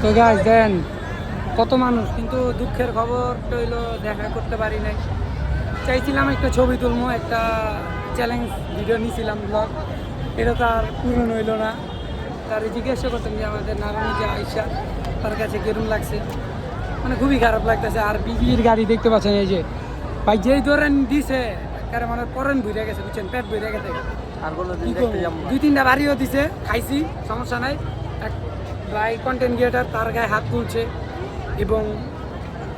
তো গাইস দেন কত মানুষ, কিন্তু দুঃখের খবর হইলো দেখা করতে পারি নাই। চাইছিলাম একটা ছবি তুলবো, একটা চ্যালেঞ্জ ভিডিও নিয়েছিলাম ব্লগ, এটা তো আর পূরণ হইলো না। তার জিজ্ঞাসা করতাম যে আমাদের নারায়ণ যে আইসা তার কাছে কেরম লাগছে, মানে খুবই খারাপ লাগতেছে। আর বিজির গাড়ি দেখতে পাচ্ছেন, এই যে ভাই যেই ধরেন দিছে একেবারে মানে পরেন ভুইরা গেছে, বুঝছেন, পেট ভুইরা গেছে। আর কি করবো? দুই তিনটা বাড়িও দিছে, খাইছি, সমস্যা নাই। এক ভাই কন্টেন্ট ক্রিয়েটার, তার গায়ে হাত তুলছে এবং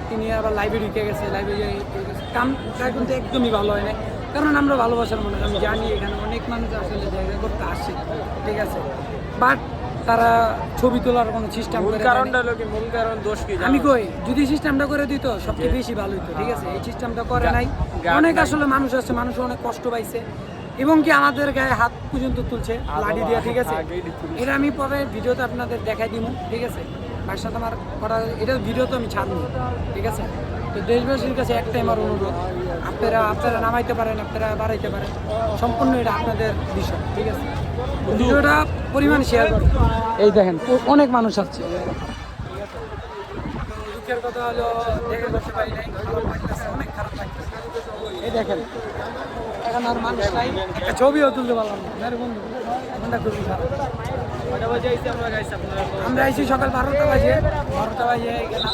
তিনি আবার লাইভে ঢুকে গেছে। লাইভে কামটা কিন্তু একদমই ভালো হয় না, কারণ আমরা ভালোবাসার মানুষ, আমি জানি এখানে অনেক মানুষ আসলে জায়গা করতে আসে, ঠিক আছে, বাট তারা ছবি তোলার কোনো সিস্টেম মূল করে কারণটা হলো কি, মূল কারণ দোষ কি আমি কই যদি সিস্টেমটা করে দিত সবচেয়ে বেশি ভালো হতো, ঠিক আছে। এই সিস্টেমটা করে নাই। অনেক আসলে মানুষ আছে, মানুষ অনেক কষ্ট পাইছে এবং কি আমাদের গায়ে হাত পর্যন্ত তুলছে লাঠি দিয়া, ঠিক আছে। এটা আমি পরে ভিডিওতে আপনাদের দেখাই দিব, ঠিক আছে। তার সাথে আমার করা এটা ভিডিও তো আমি ছাড়বো, ঠিক আছে। তো দেশবাসীর কাছে একটাই আমার অনুরোধ, আপনারা নামাইতে পারেন, আপনারা বাড়াইতে পারেন, সম্পূর্ণ এটা আপনাদের বিষয়, ঠিক আছে। ভিডিওটা পরিমাণ শেয়ার করেন। এই দেখেন অনেক মানুষ আসছে। দুঃখের কথা হলো দেখে বসতে পারি নাই, খারাপ লাগতেছে, অনেক খারাপ লাগতেছে। এই দেখেন এখন আর মানুষ নাই, একটা ছবিও তুলতে পারলাম না। মেরে বন্ধু মনটা খুবই খারাপ। আমরা আইছি সকাল 12টা বাজে গেলাম।